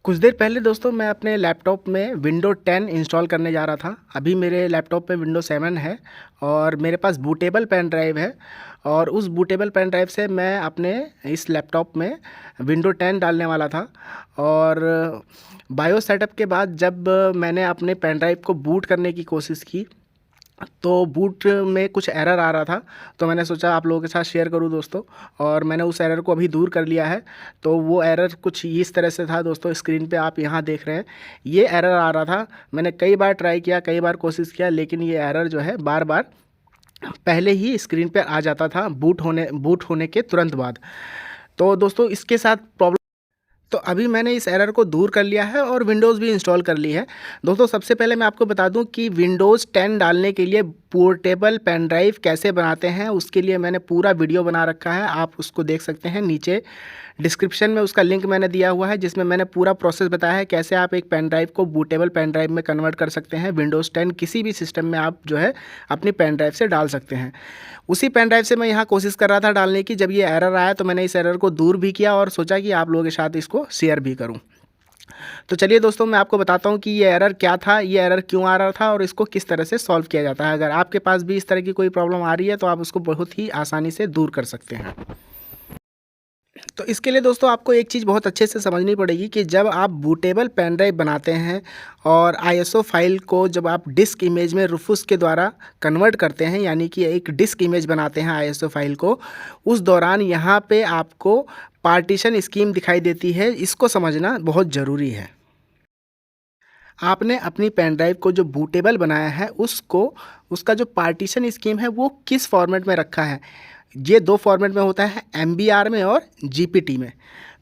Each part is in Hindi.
कुछ देर पहले दोस्तों मैं अपने लैपटॉप में विंडो 10 इंस्टॉल करने जा रहा था। अभी मेरे लैपटॉप पे विंडो 7 है और मेरे पास बूटेबल पेन ड्राइव है और उस बूटेबल पेन ड्राइव से मैं अपने इस लैपटॉप में विंडो 10 डालने वाला था। और बायो सेटअप के बाद जब मैंने अपने पेन ड्राइव को बूट करने की कोशिश की तो बूट में कुछ एरर आ रहा था, तो मैंने सोचा आप लोगों के साथ शेयर करूं दोस्तों। और मैंने उस एरर को अभी दूर कर लिया है। तो वो एरर कुछ इस तरह से था दोस्तों, स्क्रीन पे आप यहाँ देख रहे हैं ये एरर आ रहा था। मैंने कई बार ट्राई किया, कई बार कोशिश किया, लेकिन ये एरर जो है बार बार पहले ही स्क्रीन पर आ जाता था बूट होने के तुरंत बाद। तो दोस्तों इसके साथ प्रॉब्लम, तो अभी मैंने इस एरर को दूर कर लिया है और विंडोज़ भी इंस्टॉल कर ली है। दोस्तों सबसे पहले मैं आपको बता दूं कि विंडोज़ 10 डालने के लिए पोर्टेबल पेन ड्राइव कैसे बनाते हैं, उसके लिए मैंने पूरा वीडियो बना रखा है, आप उसको देख सकते हैं। नीचे डिस्क्रिप्शन में उसका लिंक मैंने दिया हुआ है, जिसमें मैंने पूरा प्रोसेस बताया है कैसे आप एक पेन ड्राइव को बूटेबल पेन ड्राइव में कन्वर्ट कर सकते हैं। विंडोज़ 10 किसी भी सिस्टम में आप जो है अपनी पेन ड्राइव से डाल सकते हैं। उसी पेन ड्राइव से मैं यहाँ कोशिश कर रहा था डालने की। जब ये एरर आया तो मैंने इस एरर को दूर भी किया और सोचा कि आप लोगों के साथ इसको शेयर भी करूँ। तो चलिए दोस्तों मैं आपको बताता हूँ कि ये एरर क्या था, ये एरर क्यों आ रहा था और इसको किस तरह से सॉल्व किया जाता है। अगर आपके पास भी इस तरह की कोई प्रॉब्लम आ रही है तो आप उसको बहुत ही आसानी से दूर कर सकते हैं। तो इसके लिए दोस्तों आपको एक चीज़ बहुत अच्छे से समझनी पड़ेगी कि जब आप बूटेबल पेन ड्राइव बनाते हैं और आईएसओ फाइल को जब आप डिस्क इमेज में रूफूस के द्वारा कन्वर्ट करते हैं, यानी कि एक डिस्क इमेज बनाते हैं आईएसओ फाइल को, उस दौरान यहाँ पे आपको पार्टीशन स्कीम दिखाई देती है। इसको समझना बहुत ज़रूरी है। आपने अपनी पेन ड्राइव को जो बूटेबल बनाया है उसका जो पार्टीशन स्कीम है वो किस फॉर्मेट में रखा है। ये दो फॉर्मेट में होता है, एमबीआर में और जीपीटी में।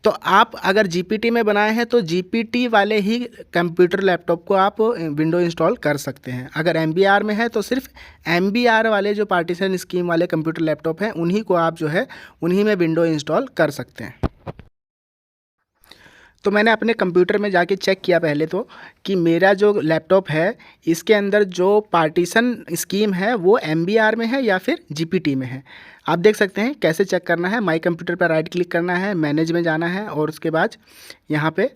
तो आप अगर जीपीटी में बनाए हैं तो जीपीटी वाले ही कंप्यूटर लैपटॉप को आप विंडो इंस्टॉल कर सकते हैं। अगर एमबीआर में है तो सिर्फ एमबीआर वाले जो पार्टीशन स्कीम वाले कंप्यूटर लैपटॉप हैं उन्हीं को आप जो है उन्हीं में विंडो इंस्टॉल कर सकते हैं। तो मैंने अपने कंप्यूटर में जाके चेक किया पहले तो कि मेरा जो लैपटॉप है इसके अंदर जो पार्टीशन स्कीम है वो एमबीआर में है या फिर जीपीटी में है। आप देख सकते हैं कैसे चेक करना है। माई कंप्यूटर पर राइट क्लिक करना है, मैनेज में जाना है और उसके बाद यहाँ पे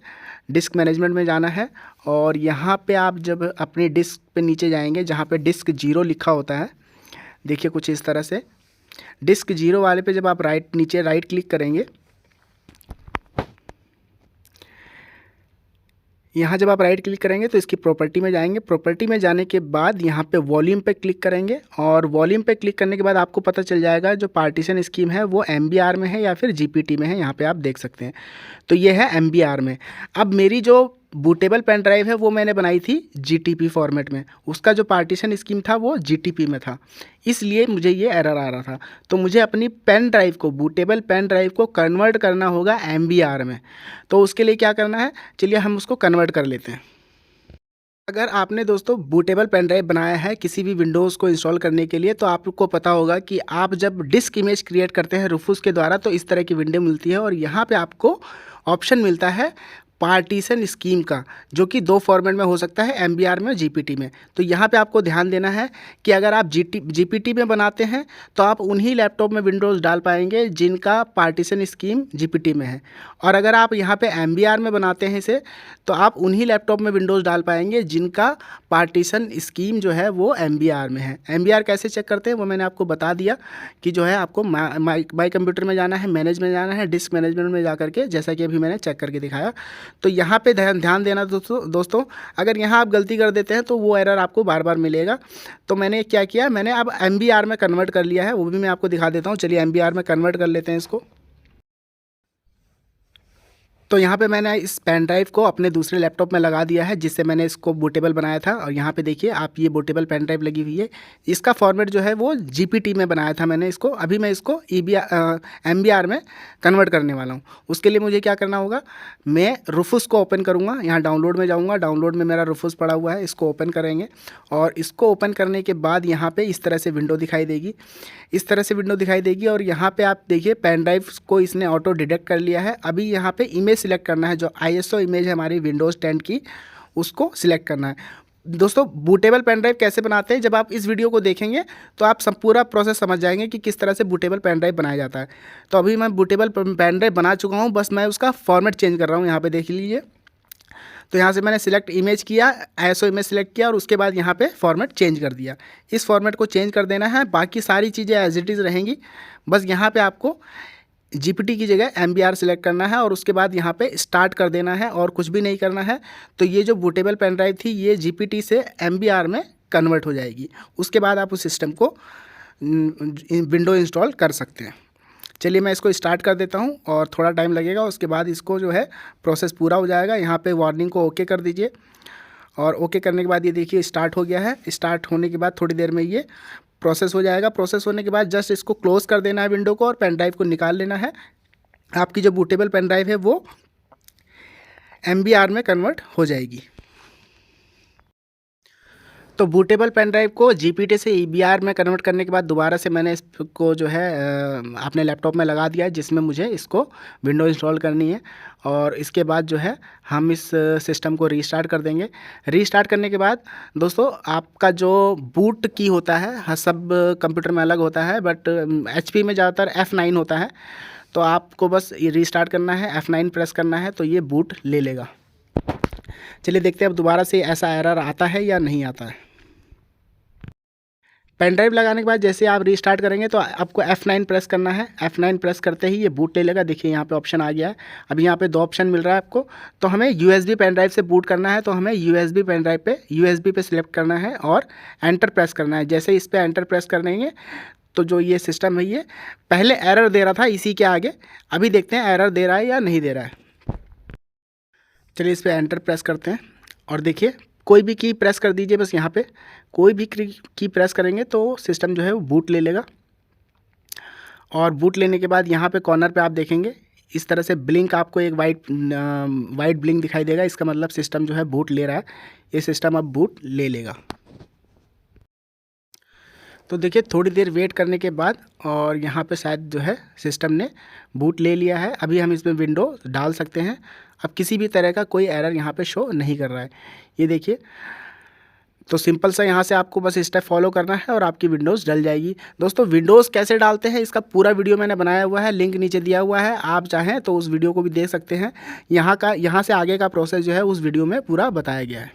डिस्क मैनेजमेंट में जाना है। और यहाँ पे आप जब अपनी डिस्क पे नीचे जाएंगे जहाँ पे डिस्क 0 लिखा होता है, देखिए कुछ इस तरह से डिस्क 0 वाले पे जब आप नीचे राइट क्लिक करेंगे, यहाँ जब आप राइट क्लिक करेंगे तो इसकी प्रॉपर्टी में जाएंगे। प्रॉपर्टी में जाने के बाद यहाँ पे वॉल्यूम पे क्लिक करेंगे और वॉल्यूम पे क्लिक करने के बाद आपको पता चल जाएगा जो पार्टीशन स्कीम है वो एमबीआर में है या फिर जीपीटी में है। यहाँ पे आप देख सकते हैं तो ये है एमबीआर में। अब मेरी जो बूटेबल पेन ड्राइव है वो मैंने बनाई थी जीटीपी फॉर्मेट में, उसका जो पार्टीशन स्कीम था वो जीटीपी में था, इसलिए मुझे ये एरर आ रहा था। तो मुझे अपनी पेन ड्राइव को, बूटेबल पेन ड्राइव को कन्वर्ट करना होगा एमबीआर में। तो उसके लिए क्या करना है, चलिए हम उसको कन्वर्ट कर लेते हैं। अगर आपने दोस्तों बूटेबल पेन ड्राइव बनाया है किसी भी विंडोज़ को इंस्टॉल करने के लिए तो आपको पता होगा कि आप जब डिस्क इमेज क्रिएट करते हैं रूफूस के द्वारा तो इस तरह की विंडो मिलती है और यहाँ पे आपको ऑप्शन मिलता है पार्टीशन स्कीम का, जो कि दो फॉर्मेट में हो सकता है, एमबीआर में और जीपीटी में। तो यहाँ पे आपको ध्यान देना है कि अगर आप जीपीटी में बनाते हैं तो आप उन्हीं लैपटॉप में विंडोज़ डाल पाएंगे जिनका पार्टीशन स्कीम जीपीटी में है, और अगर आप यहाँ पे एमबीआर में बनाते हैं इसे तो आप उन्हीं लैपटॉप में विंडोज़ डाल पाएंगे जिनका पार्टीशन स्कीम जो है वो एमबीआर में है। एमबीआर कैसे चेक करते हैं वो मैंने आपको बता दिया कि जो है आपको माई कंप्यूटर में जाना है, मैनेज में जाना है, डिस्क मैनेजमेंट में जा करके, जैसा कि अभी मैंने चेक करके दिखाया। तो यहाँ पे ध्यान देना दोस्तों अगर यहाँ आप गलती कर देते हैं तो वो एरर आपको बार बार मिलेगा। तो मैंने क्या किया, मैंने अब एमबीआर में कन्वर्ट कर लिया है, वो भी मैं आपको दिखा देता हूँ। चलिए एमबीआर में कन्वर्ट कर लेते हैं इसको। तो यहाँ पे मैंने इस पेन ड्राइव को अपने दूसरे लैपटॉप में लगा दिया है जिससे मैंने इसको बूटेबल बनाया था। और यहाँ पे देखिए आप, ये बूटेबल पेन ड्राइव लगी हुई है, इसका फॉर्मेट जो है वो जीपीटी में बनाया था मैंने इसको। अभी मैं इसको एमबीआर में कन्वर्ट करने वाला हूँ। उसके लिए मुझे क्या करना होगा, मैं रूफूस को ओपन करूँगा, यहाँ डाउनलोड में जाऊँगा, डाउनलोड में मेरा रूफूस पड़ा हुआ है, इसको ओपन करेंगे और इसको ओपन करने के बाद यहाँ पर इस तरह से विंडो दिखाई देगी, इस तरह से विंडो दिखाई देगी। और यहाँ पे आप देखिए पेन ड्राइव को इसने ऑटो डिटेक्ट कर लिया है। अभी यहाँ पे इमेज सिलेक्ट करना है, जो आईएसओ इमेज है हमारी विंडोज़ 10 की, उसको सिलेक्ट करना है। दोस्तों बूटेबल पेन ड्राइव कैसे बनाते हैं, जब आप इस वीडियो को देखेंगे तो आप सब पूरा प्रोसेस समझ जाएंगे कि किस तरह से बूटेबल पेन ड्राइव बनाया जाता है। तो अभी मैं बूटेबल पेन ड्राइव बना चुका हूँ, बस मैं उसका फॉर्मेट चेंज कर रहा हूँ। यहाँ पे देख लीजिए तो यहाँ से मैंने सिलेक्ट इमेज किया, ISO इमेज सेलेक्ट किया और उसके बाद यहाँ पे फॉर्मेट चेंज कर दिया। इस फॉर्मेट को चेंज कर देना है, बाकी सारी चीज़ें एज इट इज़ रहेंगी। बस यहाँ पे आपको GPT की जगह MBR सेलेक्ट करना है और उसके बाद यहाँ पे स्टार्ट कर देना है और कुछ भी नहीं करना है। तो ये जो बूटेबल पेन ड्राइव थी ये GPT से MBR में कन्वर्ट हो जाएगी। उसके बाद आप उस सिस्टम को विंडो इंस्टॉल कर सकते हैं। चलिए मैं इसको स्टार्ट कर देता हूँ और थोड़ा टाइम लगेगा, उसके बाद इसको जो है प्रोसेस पूरा हो जाएगा। यहाँ पे वार्निंग को ओके कर दीजिए और ओके करने के बाद ये देखिए स्टार्ट हो गया है। स्टार्ट होने के बाद थोड़ी देर में ये प्रोसेस हो जाएगा। प्रोसेस होने के बाद जस्ट इसको क्लोज़ कर देना है विंडो को और पेन ड्राइव को निकाल लेना है। आपकी जो बूटेबल पेन ड्राइव है वो MBR में कन्वर्ट हो जाएगी। तो बूटेबल पेन ड्राइव को GPT से EBR में कन्वर्ट करने के बाद दोबारा से मैंने इसको जो है अपने लैपटॉप में लगा दिया है, जिसमें मुझे इसको विंडो इंस्टॉल करनी है। और इसके बाद जो है हम इस सिस्टम को रीस्टार्ट कर देंगे। रीस्टार्ट करने के बाद दोस्तों आपका जो बूट की होता है, सब कंप्यूटर में अलग होता है, बट HP में ज़्यादातर F9 होता है। तो आपको बस ये रीस्टार्ट करना है, F9 प्रेस करना है तो ये बूट ले लेगा। चलिए देखते हैं अब दोबारा से ऐसा एरर आता है या नहीं आता है। पेन ड्राइव लगाने के बाद जैसे आप रीस्टार्ट करेंगे तो आपको F9 प्रेस करना है। F9 प्रेस करते ही ये बूट ले लेगा। देखिए यहाँ पे ऑप्शन आ गया है। अभी यहाँ पे 2 ऑप्शन मिल रहा है आपको। तो हमें USB पेन ड्राइव से बूट करना है, तो हमें USB पेन ड्राइव पे USB पे सिलेक्ट करना है और एंटर प्रेस करना है। जैसे इस पर एंटर प्रेस कर देंगे तो जो ये सिस्टम है ये पहले एरर दे रहा था इसी के आगे, अभी देखते हैं एरर दे रहा है या नहीं दे रहा है। चलिए इस पर एंटर प्रेस करते हैं और देखिए कोई भी की प्रेस कर दीजिए। बस यहाँ पे कोई भी की प्रेस करेंगे तो सिस्टम जो है वो बूट ले लेगा। और बूट लेने के बाद यहाँ पे कॉर्नर पे आप देखेंगे इस तरह से ब्लिंक, आपको एक वाइट ब्लिंक दिखाई देगा। इसका मतलब सिस्टम जो है बूट ले रहा है। ये सिस्टम अब बूट ले लेगा। तो देखिए थोड़ी देर वेट करने के बाद और यहाँ पे शायद जो है सिस्टम ने बूट ले लिया है। अभी हम इसमें विंडो डाल सकते हैं। अब किसी भी तरह का कोई एरर यहाँ पे शो नहीं कर रहा है, ये देखिए। तो सिंपल सा यहाँ से आपको बस स्टेप फॉलो करना है और आपकी विंडोज़ डल जाएगी। दोस्तों विंडोज़ कैसे डालते हैं इसका पूरा वीडियो मैंने बनाया हुआ है, लिंक नीचे दिया हुआ है। आप चाहें तो उस वीडियो को भी देख सकते हैं। यहाँ से आगे का प्रोसेस जो है उस वीडियो में पूरा बताया गया है।